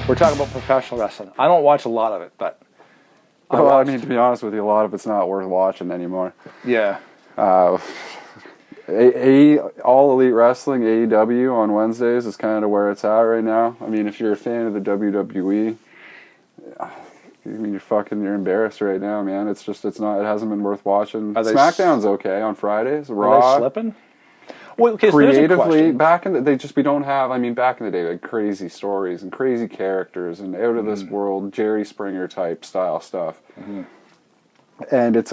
We're talking about professional wrestling. I don't watch a lot of it, but I mean, to be honest with you, a lot of it's not worth watching anymore. Yeah. All Elite Wrestling, AEW, on Wednesdays is kind of where it's at right now. I mean, if you're a fan of the WWE, I mean, you're embarrassed right now, man. It hasn't been worth watching. SmackDown's okay on Fridays. Raw. Are they slipping? Well, okay, creatively, back in the we don't have. I mean, back in the day, like crazy stories and crazy characters and out of this world Jerry Springer type style stuff. Mm-hmm. And it's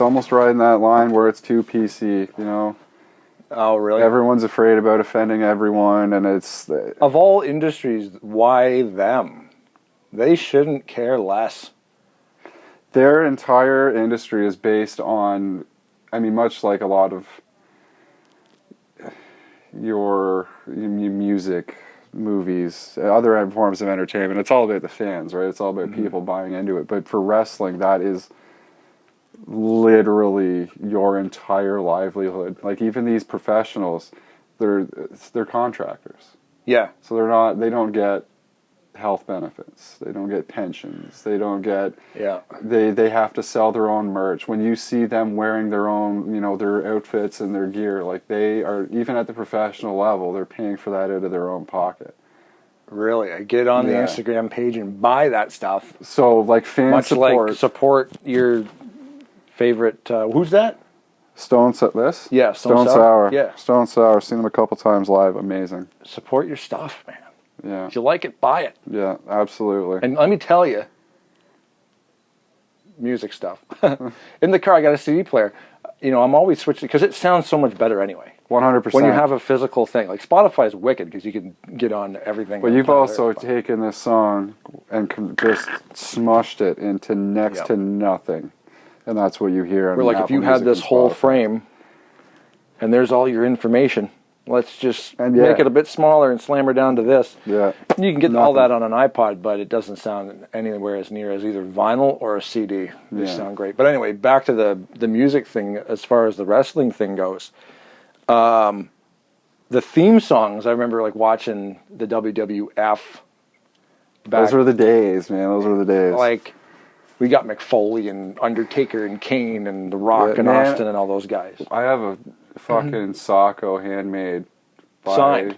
almost riding that line where it's too PC, you know. Oh, really? Everyone's afraid about offending everyone, and it's of all industries, why them? They shouldn't care less. Their entire industry is based on, I mean, much like a lot of your music, movies, other forms of entertainment, it's all about the fans, right? It's all about people buying into it. But for wrestling, that is literally your entire livelihood. Like, even these professionals, they're contractors. Yeah. So they don't get health benefits. They don't get pensions. They don't get... Yeah. They have to sell their own merch. When you see them wearing their own, their outfits and their gear, like, they are, even at the professional level, they're paying for that out of their own pocket. Really? I get on the Instagram page and buy that stuff. So, like, fan much support. Like support your favorite... who's that? Stone This? Yeah, Stone Sour. Yeah. Stone Sour. Seen them a couple times live. Amazing. Support your stuff, man. Yeah. If you like it, buy it. Yeah, absolutely. And let me tell you, music stuff. In the car, I got a CD player. I'm always switching because it sounds so much better anyway. 100%. When you have a physical thing. Like, Spotify is wicked because you can get on everything. But you've also taken this song and just smushed it into next to nothing. And that's what you hear. We're like, if you had this whole frame and there's all your information, let's just make it a bit smaller and slam her down to this. Yeah. You can get all that on an iPod, but it doesn't sound anywhere as near as either vinyl or a CD. They sound great. But anyway, back to the music thing as far as the wrestling thing goes. The theme songs, I remember like watching the WWF. Those were the days, man. Those were the days. Like, we got McFoley and Undertaker and Kane and The Rock and Austin and all those guys. I have a fucking Sacco handmade. Signed?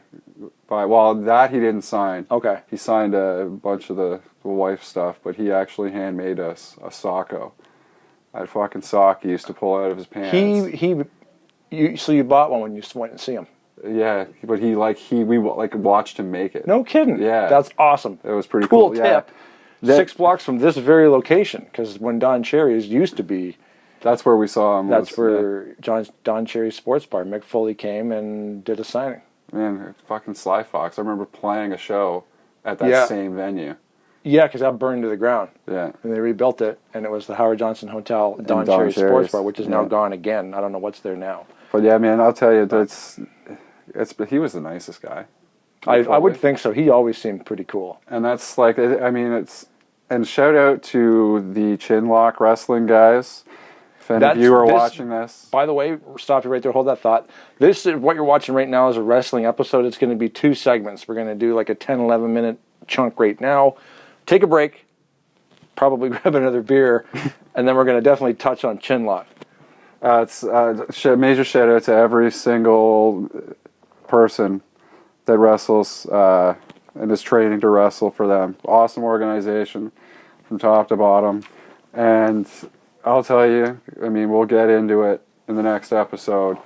Well, that he didn't sign. Okay. He signed a bunch of the wife stuff, but he actually handmade us a Sacco. That fucking sock he used to pull out of his pants. So you bought one when you went and see him? Yeah, but we watched him make it. No kidding. Yeah. That's awesome. It was pretty cool. Cool tip. Yeah. 6 blocks from this very location, because when Don Cherry's used to be... That's where we saw him. That's where Don Cherry's Sports Bar, Mick Foley came and did a signing. Man, fucking Sly Fox. I remember playing a show at that same venue. Yeah, because that burned to the ground. Yeah. And they rebuilt it, and it was the Howard Johnson Hotel, Don Cherry's Sports Bar, which is now gone again. I don't know what's there now. But yeah, man, I'll tell you, he was the nicest guy. I would think so. He always seemed pretty cool. And that's like, I mean, and shout out to the Chinlock Wrestling guys. If any of you are watching this. By the way, stop you right there, hold that thought. This is what you're watching right now is a wrestling episode. It's going to be 2 segments. We're going to do like a 10, 11 minute chunk right now. Take a break, probably grab another beer, and then we're going to definitely touch on Chinlock. It's major shout out to every single person that wrestles and is training to wrestle for them. Awesome organization from top to bottom. And I'll tell you, I mean, we'll get into it in the next episode.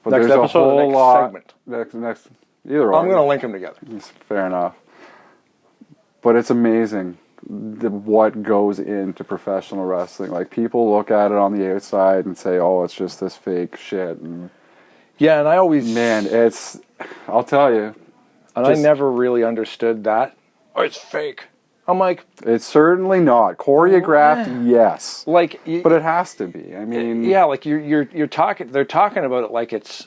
But next there's episode a whole or next lot. Segment? Next, either one. I'm going to link them together. Fair enough. But it's amazing what goes into professional wrestling. Like, people look at it on the outside and say, oh, it's just this fake shit. And yeah, and I always... Man, I'll tell you. And I never really understood that. Oh, it's fake. I'm like... It's certainly not. Choreographed, yes. Like... But it has to be. I mean... Yeah, like you're talking... They're talking about it like it's...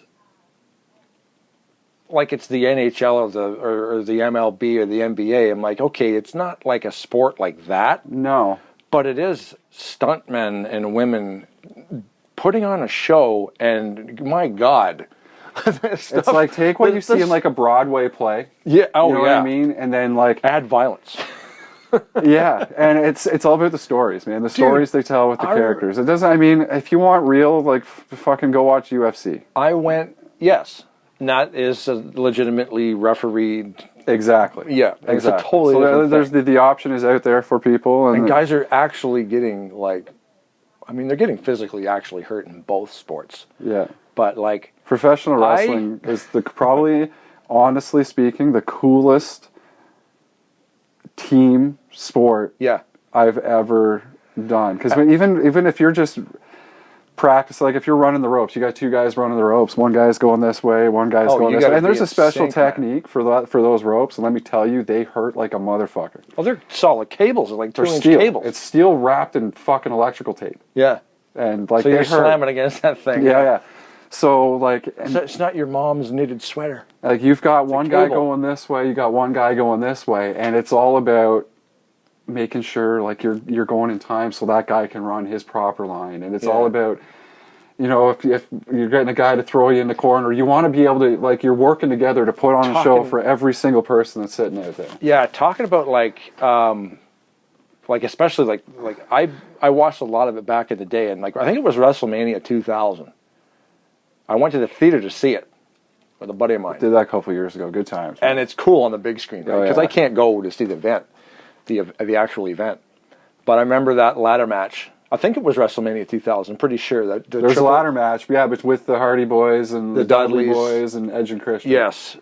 Like it's the NHL or the MLB or the NBA. I'm like, okay, it's not like a sport like that. No. But it is stuntmen and women putting on a show, and my God, It's like take what you see in like a Broadway play. Yeah. Oh, you know what I mean? And then like add violence. yeah, and it's all about the stories, man. The stories they tell with the characters. It doesn't. I mean, if you want real, like fucking go watch UFC. I went. Yes, and that is a legitimately refereed. Exactly. Yeah, exactly. It's a totally so there's the option is out there for people, and guys are actually getting like, I mean, they're getting physically actually hurt in both sports. Yeah, but like professional wrestling is probably, honestly speaking, the coolest team sport I've ever done. Because even if you're just practice, like if you're running the ropes, you got two guys running the ropes. One guy's going this way, one guy's going this way. And there's a special technique for those ropes. And let me tell you, they hurt like a motherfucker. Well, they're solid cables. They're like 2-inch steel. cables. It's steel wrapped in fucking electrical tape. Yeah. And like so you're slamming against that thing. Yeah. So like, it's not your mom's knitted sweater. Like you've got one guy going this way, you got one guy going this way, and it's all about making sure like you're going in time so that guy can run his proper line. And it's all about, you know, if you're getting a guy to throw you in the corner, you want to be able to, like, you're working together to put on a show for every single person that's sitting out there. Yeah, talking about like especially like I watched a lot of it back in the day, and like I think it was WrestleMania 2000. I went to the theater to see it with a buddy of mine. Did that a couple of years ago. Good times. And it's cool on the big screen, right? Because I can't go to see the event, the actual event. But I remember that ladder match. I think it was WrestleMania 2000. I'm pretty sure that there's a ladder match. Yeah, but with the Hardy Boys and the Dudley Boys and Edge and Christian. Yes.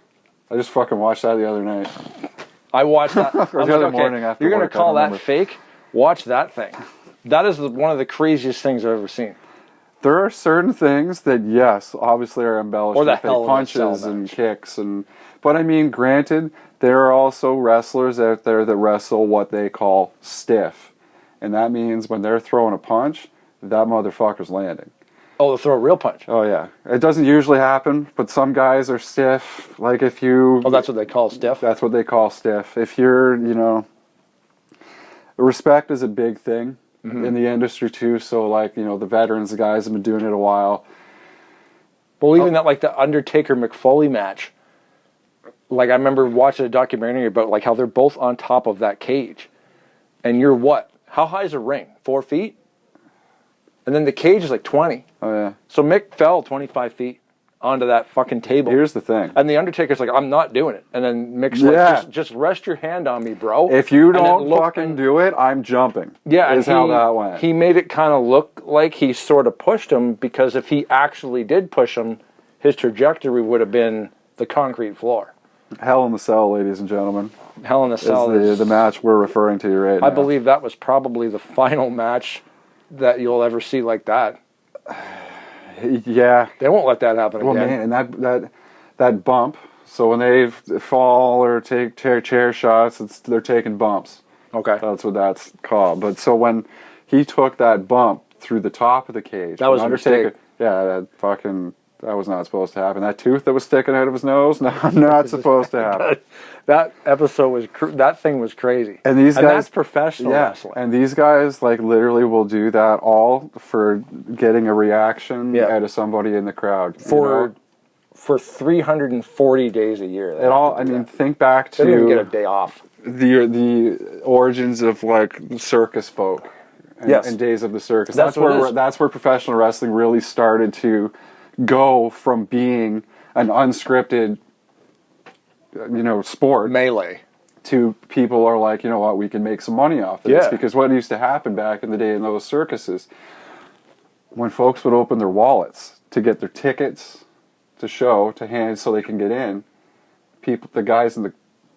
I just fucking watched that the other night. I watched that. Or the other morning after you're going to work, call that fake? Watch that thing. That is one of the craziest things I've ever seen. There are certain things that, yes, obviously are embellished with fake punches and kicks. But I mean, granted, there are also wrestlers out there that wrestle what they call stiff. And that means when they're throwing a punch, that motherfucker's landing. Oh, they'll throw a real punch? Oh, yeah. It doesn't usually happen, but some guys are stiff. Like if you... Oh, that's what they call stiff? That's what they call stiff. If you're, you know... Respect is a big thing. In the industry too, so like, you know, the veterans, the guys have been doing it a while. Well, even that, like the Undertaker McFoley match, like I remember watching a documentary about like how they're both on top of that cage, and you're what? How high is a ring? 4 feet, and then the cage is like 20. Oh yeah. So Mick fell 25 feet onto that fucking table. Here's the thing. And the Undertaker's like, I'm not doing it. And then Mick's like, just rest your hand on me, bro. If you don't fucking do it, I'm jumping. Yeah, is how that went. He made it kind of look like he sort of pushed him, because if he actually did push him, his trajectory would have been the concrete floor. Hell in the Cell, ladies and gentlemen. Hell in the Cell is the match we're referring to right now. I believe that was probably the final match that you'll ever see like that. Yeah, they won't let that happen again. Well, man, and that bump. So when they fall or take chair shots, they're taking bumps. Okay, that's what that's called. But so when he took that bump through the top of the cage, that was Undertaker. That was not supposed to happen. That tooth that was sticking out of his nose, not supposed to happen. That episode was that thing was crazy. And these guys, that's professional wrestling. And these guys like literally will do that all for getting a reaction out of somebody in the crowd for 340 days a year. It all. I mean, think back to they didn't even get a day off. The origins of like circus folk. And Days of the Circus. That's where professional wrestling really started to go from being an unscripted, sport melee to people are like, you know what, we can make some money off of this. Because what used to happen back in the day in those circuses, when folks would open their wallets to get their tickets to show to hand so they can get in, the guys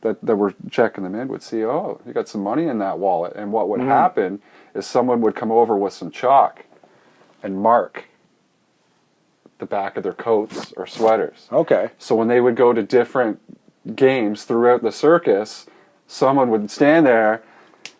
that were checking them in would see, oh, you got some money in that wallet. And what would happen is someone would come over with some chalk and mark the back of their coats or sweaters. Okay. So when they would go to different games throughout the circus, someone would stand there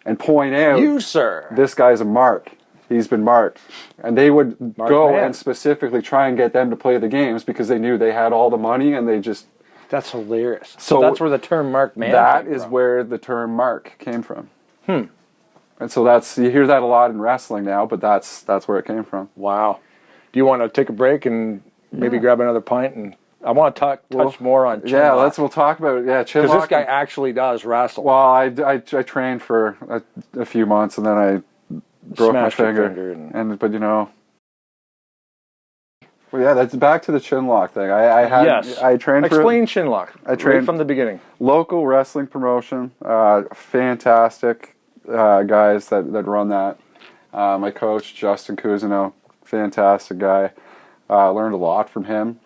and point out, "You, sir, this guy's a mark. He's been marked." And they would and specifically try and get them to play the games because they knew they had all the money and they just... That's hilarious. So that's where the term marked man came from. Where the term mark came from. And so you hear that a lot in wrestling now, but that's where it came from. Wow. Do you want to take a break and maybe grab another pint? And I want to touch more on Chinlock. Yeah, we'll talk about it. Yeah, Chinlock. Because this guy actually does wrestle. Well, I trained for a few months, and then I broke my finger. But you know, well, yeah, that's back to the Chinlock thing. I trained for. Explain Chinlock. I trained right from the beginning. Local wrestling promotion. Fantastic guys that run that. My coach Justin Cousineau, fantastic guy. Learned a lot from him.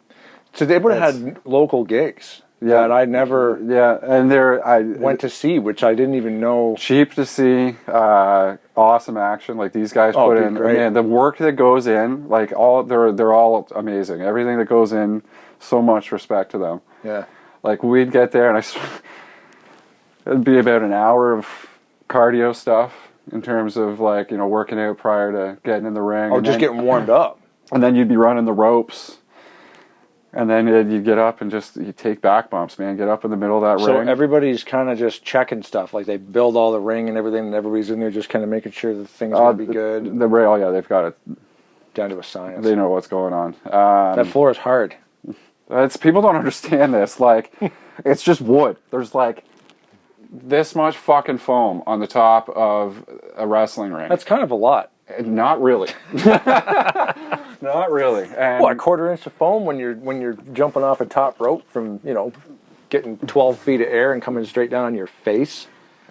So they would have had local gigs that I never and I went to see, which I didn't even know. Cheap to see, awesome action. Like these guys put in, man, the work that goes in, like they're all amazing. Everything that goes in, so much respect to them. Yeah. Like we'd get there and it'd be about an hour of cardio stuff in terms of like, you know, working out prior to getting in the ring. Oh, just getting warmed up. And then you'd be running the ropes. And then you'd get up and you take back bumps, man. Get up in the middle of that ring. So everybody's kind of just checking stuff. Like they build all the ring and everything, and everybody's in there just kind of making sure that things are going to be good. They've got it down to a science. They know what's going on. That floor is hard. People don't understand this. Like, it's just wood. There's like this much fucking foam on the top of a wrestling ring. That's kind of a lot. Not really. Not really. And what, a quarter inch of foam when you're jumping off a top rope from, you know, getting 12 feet of air and coming straight down on your face?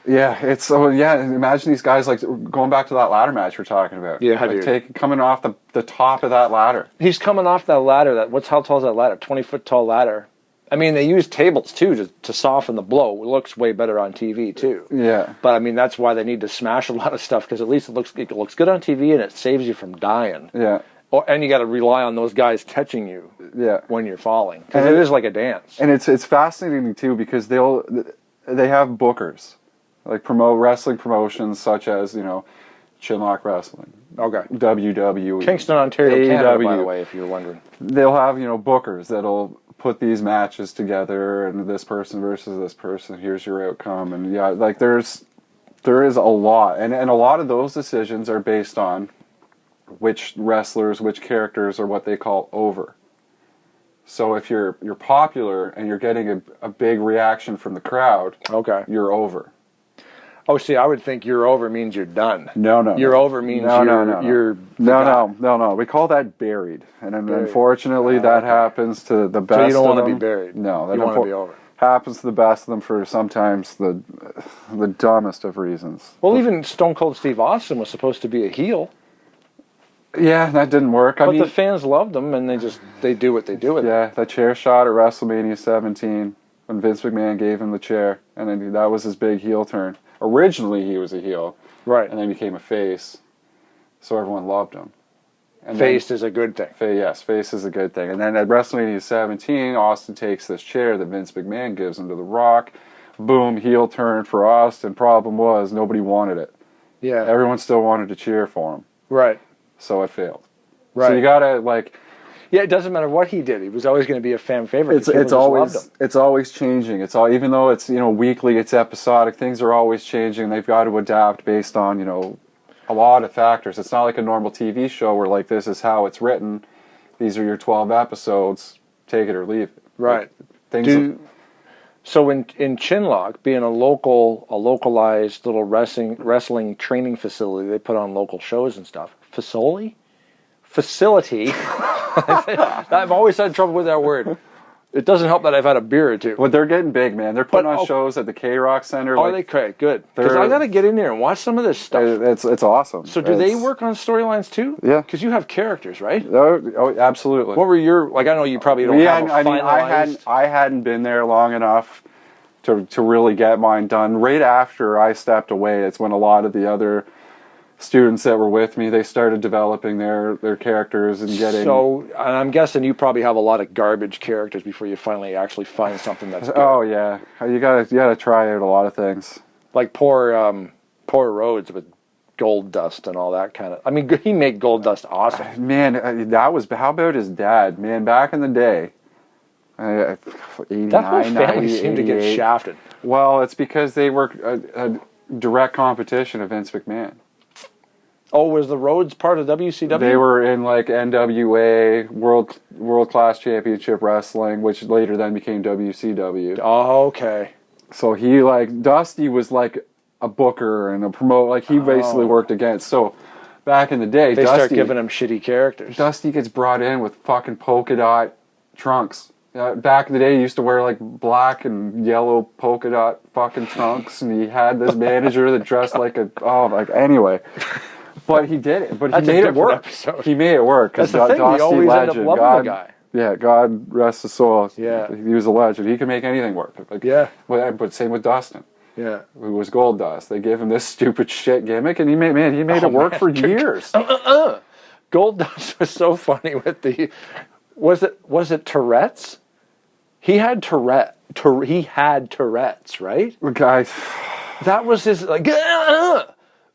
Yeah, imagine these guys like going back to that ladder match we're talking about. Yeah, like coming off the top of that ladder. He's coming off that ladder. How tall is that ladder? 20-foot tall ladder. I mean, they use tables too to soften the blow. It looks way better on TV too. Yeah. But I mean, that's why they need to smash a lot of stuff, because at least it looks good on TV and it saves you from dying. Yeah. And you got to rely on those guys catching you. Yeah. When you're falling, because it is like a dance. And it's fascinating too, because they have bookers, like wrestling promotions such as, you know, Chinlock Wrestling. Okay. WWE. Kingston, Ontario, Canada, by the way, if you're wondering. They'll have, you know, bookers that'll put these matches together, and this person versus this person, here's your outcome. And yeah, like there is a lot, and a lot of those decisions are based on which wrestlers, which characters are what they call over. So if you're popular and you're getting a big reaction from the crowd, okay, you're over. Oh, see, I would think you're over means you're done. No. You're over means you're No. We call that buried, and unfortunately, that happens to the best. So you don't want to be buried. No, you want to be over. Happens to the best of them for sometimes the dumbest of reasons. Well, even Stone Cold Steve Austin was supposed to be a heel. Yeah, that didn't work. But the fans loved him, and they do what they do with it. Yeah, that chair shot at WrestleMania 17 when Vince McMahon gave him the chair, and then that was his big heel turn. Originally, he was a heel, right, and then became a face, so everyone loved him. And face is a good thing. Yes, face is a good thing. And then at WrestleMania 17, Austin takes this chair that Vince McMahon gives him to The Rock. Boom, heel turn for Austin. Problem was, nobody wanted it. Yeah. Everyone still wanted to cheer for him. Right. So it failed. Right. So you gotta like. Yeah, it doesn't matter what he did. He was always going to be a fan favorite. It's always changing. Even though it's, you know, weekly, it's episodic. Things are always changing. They've got to adapt based on, you know, a lot of factors. It's not like a normal TV show where like this is how it's written. These are your 12 episodes. Take it or leave it. Right. Like, so in Chinlock, being a localized little wrestling training facility, they put on local shows and stuff. Facility. I've always had trouble with that word. It doesn't help that I've had a beer or two. Well, they're getting big, man. They're putting on shows at the K-Rock Center. Are they great? Good. Because I got to get in there and watch some of this stuff. It's awesome. So do they work on storylines too? Yeah. Because you have characters, right? Oh, absolutely. What were your, like, I know you probably don't have a finalized... I hadn't been there long enough to really get mine done. Right after I stepped away, it's when a lot of the other students that were with me, they started developing their characters and getting... So, and I'm guessing you probably have a lot of garbage characters before you finally actually find something that's good. Oh, yeah. You gotta try out a lot of things. Like poor Rhodes with Gold Dust and all that kind of... I mean, he made Gold Dust awesome. Man, how about his dad? Man, back in the day, 89, that whole family 90, seemed to get shafted. Well, it's because they were a direct competition of Vince McMahon. Oh, was the Rhodes part of WCW? They were in like NWA World Class Championship Wrestling, which later then became WCW. Oh, okay. So he like Dusty was like a booker and a promoter. Like he basically worked against. So back in the day, they start giving him shitty characters. Dusty gets brought in with fucking polka dot trunks. Back in the day, he used to wear like black and yellow polka dot fucking trunks, and he had this manager that dressed like anyway. But he did it. But he made it work. Episode. He made it work. That's the thing. You always legend, end up loving the guy. Yeah, God rest his soul. Yeah, he was a legend. He could make anything work. Like, yeah. But same with Dustin. Yeah, who was Gold Dust. They gave him this stupid shit gimmick, and he made it work for years. Gold Dust was so funny with the. Was it Tourette's? He had he had Tourette's, right? Guys, that was his like.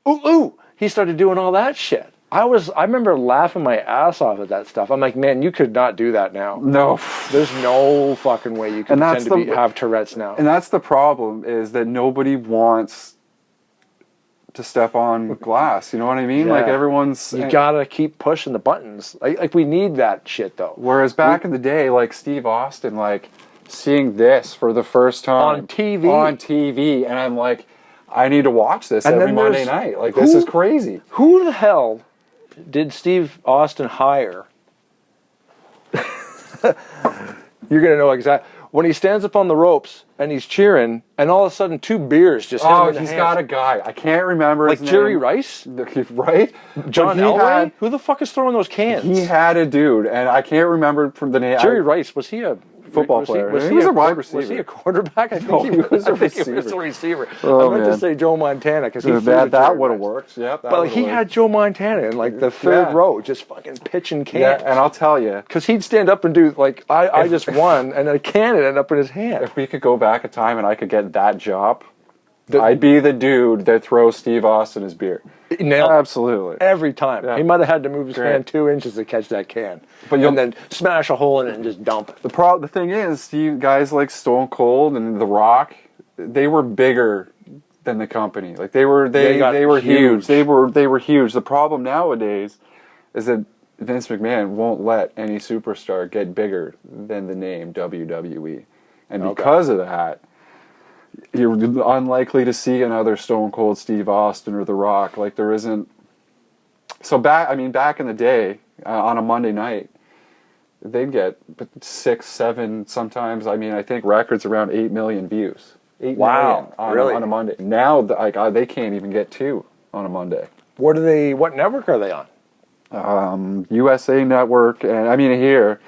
Ooh. He started doing all that shit. I remember laughing my ass off at that stuff. I'm like, man, you could not do that now. No. There's no fucking way you can pretend to have Tourette's now. And that's the problem, is that nobody wants to step on glass. You know what I mean? Yeah. Like everyone's... You gotta keep pushing the buttons. Like we need that shit, though. Whereas back in the day, like Steve Austin, like seeing this for the first time... On TV. And I'm like... I need to watch this every Monday night. Like, this is crazy. Who the hell did Steve Austin hire? You're going to know exactly. When he stands up on the ropes and he's cheering, and all of a sudden 2 beers just hit him in the he's hands. got a guy. I can't remember his name. Like Jerry Rice? Right? John Elway? Who the fuck is throwing those cans? He had a dude, and I can't remember from the name. Jerry Rice, was he a... football player. He was a wide receiver. Was he a quarterback? I think he was a receiver. Oh, I meant to say Joe Montana because that would have worked. Yep. But he had Joe Montana in like the third row, just fucking pitching cans. Yeah, and I'll tell you, because he'd stand up and do like I just won, and a can would end up in his hand. If we could go back in time and I could get that job, I'd be the dude that throws Steve Austin his beer. Nailed absolutely every time. Yeah. He might have had to move his hand 2 inches to catch that can, and then smash a hole in it and just dump it. The thing is, guys like Stone Cold and The Rock, they were bigger than the company. Like they were huge. They were huge. The problem nowadays is that Vince McMahon won't let any superstar get bigger than the name WWE, and because of that, you're unlikely to see another Stone Cold Steve Austin or The Rock. Like there isn't. So back in the day, on a Monday night, they'd get 6, 7, sometimes. I think records around 8 million views. 8 million on a Monday. Now, they can't even get 2 on a Monday. What network are they on? USA Network, and here,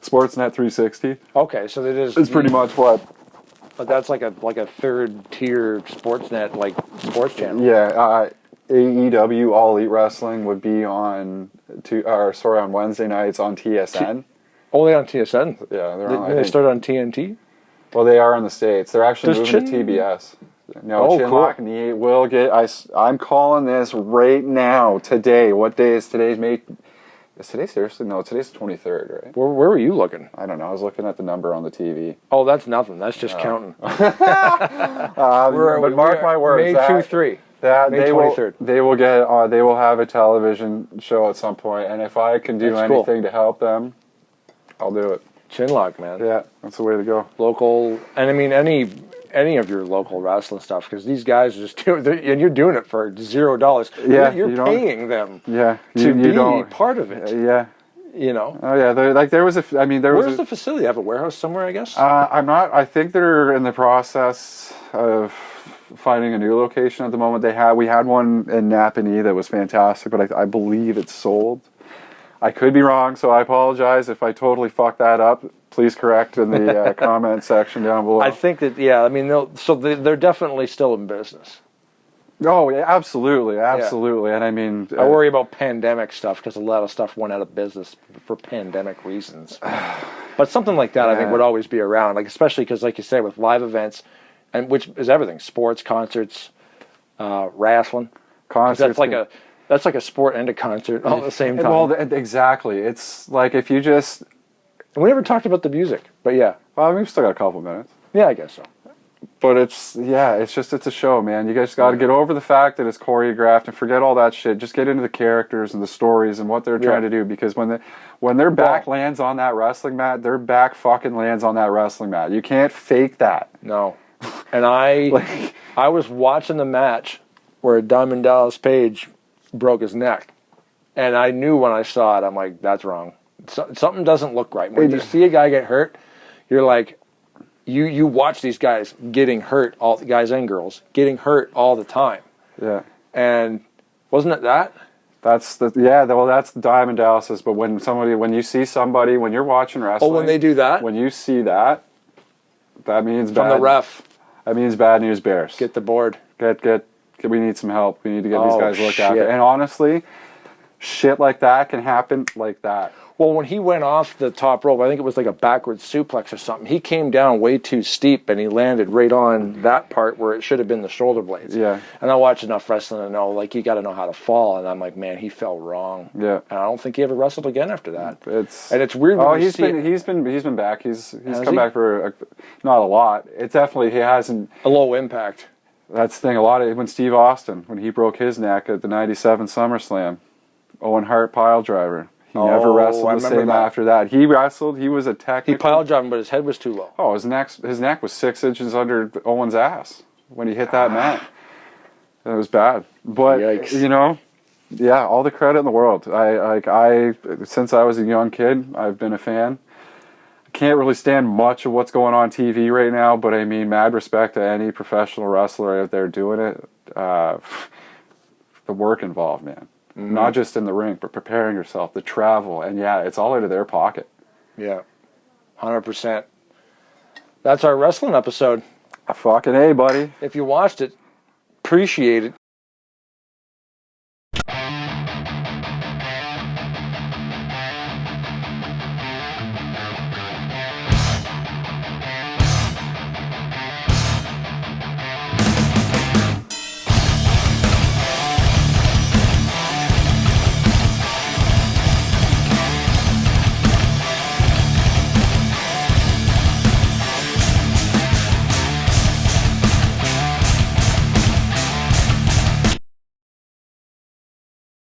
Sportsnet 360. Okay, so they just. It's pretty much what. But that's like a third tier Sportsnet sports channel. Yeah, AEW All Elite Wrestling would be on Wednesday nights on TSN. Only on TSN? Yeah, they start on TNT. Well, they are in the States. They're actually moving to TBS. No, Chinlock and the 8 will get. I'm calling this right now today. What day is today's May? Is today seriously? No, today's the 23rd, right? Where were you looking? I don't know. I was looking at the number on the TV. Oh, that's nothing. That's just counting. But mark my words. May 2-3. May 23rd. They will have a television show at some point, and if I can do anything to help them, I'll do it. Chinlock, man. Yeah, that's the way to go. Local, and any of your local wrestling stuff, because these guys are just doing, and you're doing it for $0. Yeah, you're paying them. Yeah, to be part of it. Yeah, Oh yeah, there was a. Where's the facility? Have a warehouse somewhere, I guess. I'm not. I think they're in the process of finding a new location at the moment. We had one in Napanee that was fantastic, but I believe it's sold. I could be wrong, so I apologize if I totally fucked that up. Please correct in the comment section down below. I think that they're definitely still in business. Oh, yeah, absolutely. And I worry about pandemic stuff because a lot of stuff went out of business for pandemic reasons. But something like that, I think, would always be around, especially because, like you say, with live events, and which is everything: sports, concerts, wrestling. Concerts. That's like a sport and a concert all at the same time. Well, exactly. It's like if you just. And we never talked about the music, but yeah. Well, we've still got a couple minutes. Yeah, I guess so. But it's a show, man. You guys got to get over the fact that it's choreographed and forget all that shit. Just get into the characters and the stories and what they're trying to do. Because when their back lands on that wrestling mat, their back fucking lands on that wrestling mat. You can't fake that. No. And I was watching the match where Diamond Dallas Page broke his neck, and I knew when I saw it, I'm like, that's wrong. Something doesn't look right. When you see a guy get hurt, you're like, you watch these guys getting hurt, all the guys and girls getting hurt all the time. Yeah. And wasn't it that? That's Diamond Dallas's. But when you see somebody, when you're watching wrestling, when they do that, when you see that means from the ref. That means bad news bears. Get the board. We need some help. We need to get these guys looked after. And honestly, shit like that can happen like that. Well, when he went off the top rope, I think it was like a backwards suplex or something. He came down way too steep, and he landed right on that part where it should have been the shoulder blades. Yeah. And I watch enough wrestling to know, like, you got to know how to fall. And I'm like, man, he fell wrong. Yeah. And I don't think he ever wrestled again after that. It's weird. He's been back. He's come back for not a lot. It definitely he hasn't a low impact. That's the thing. A lot of when Steve Austin, when he broke his neck at the '97 SummerSlam, Owen Hart pile driver. He never wrestled the same after that. He wrestled. He was a technical. He pile driving, but his head was too low. Oh, his neck was 6 inches under Owen's ass when he hit that mat. It was bad. But yikes. All the credit in the world. I since I was a young kid, I've been a fan. I can't really stand much of what's going on TV right now, but I mean, mad respect to any professional wrestler out there doing it. The work involved, man. Mm-hmm. Not just in the ring, but preparing yourself, the travel, and it's all out of their pocket. Yeah, 100%. That's our wrestling episode. Fucking A, buddy. If you watched it, appreciate it.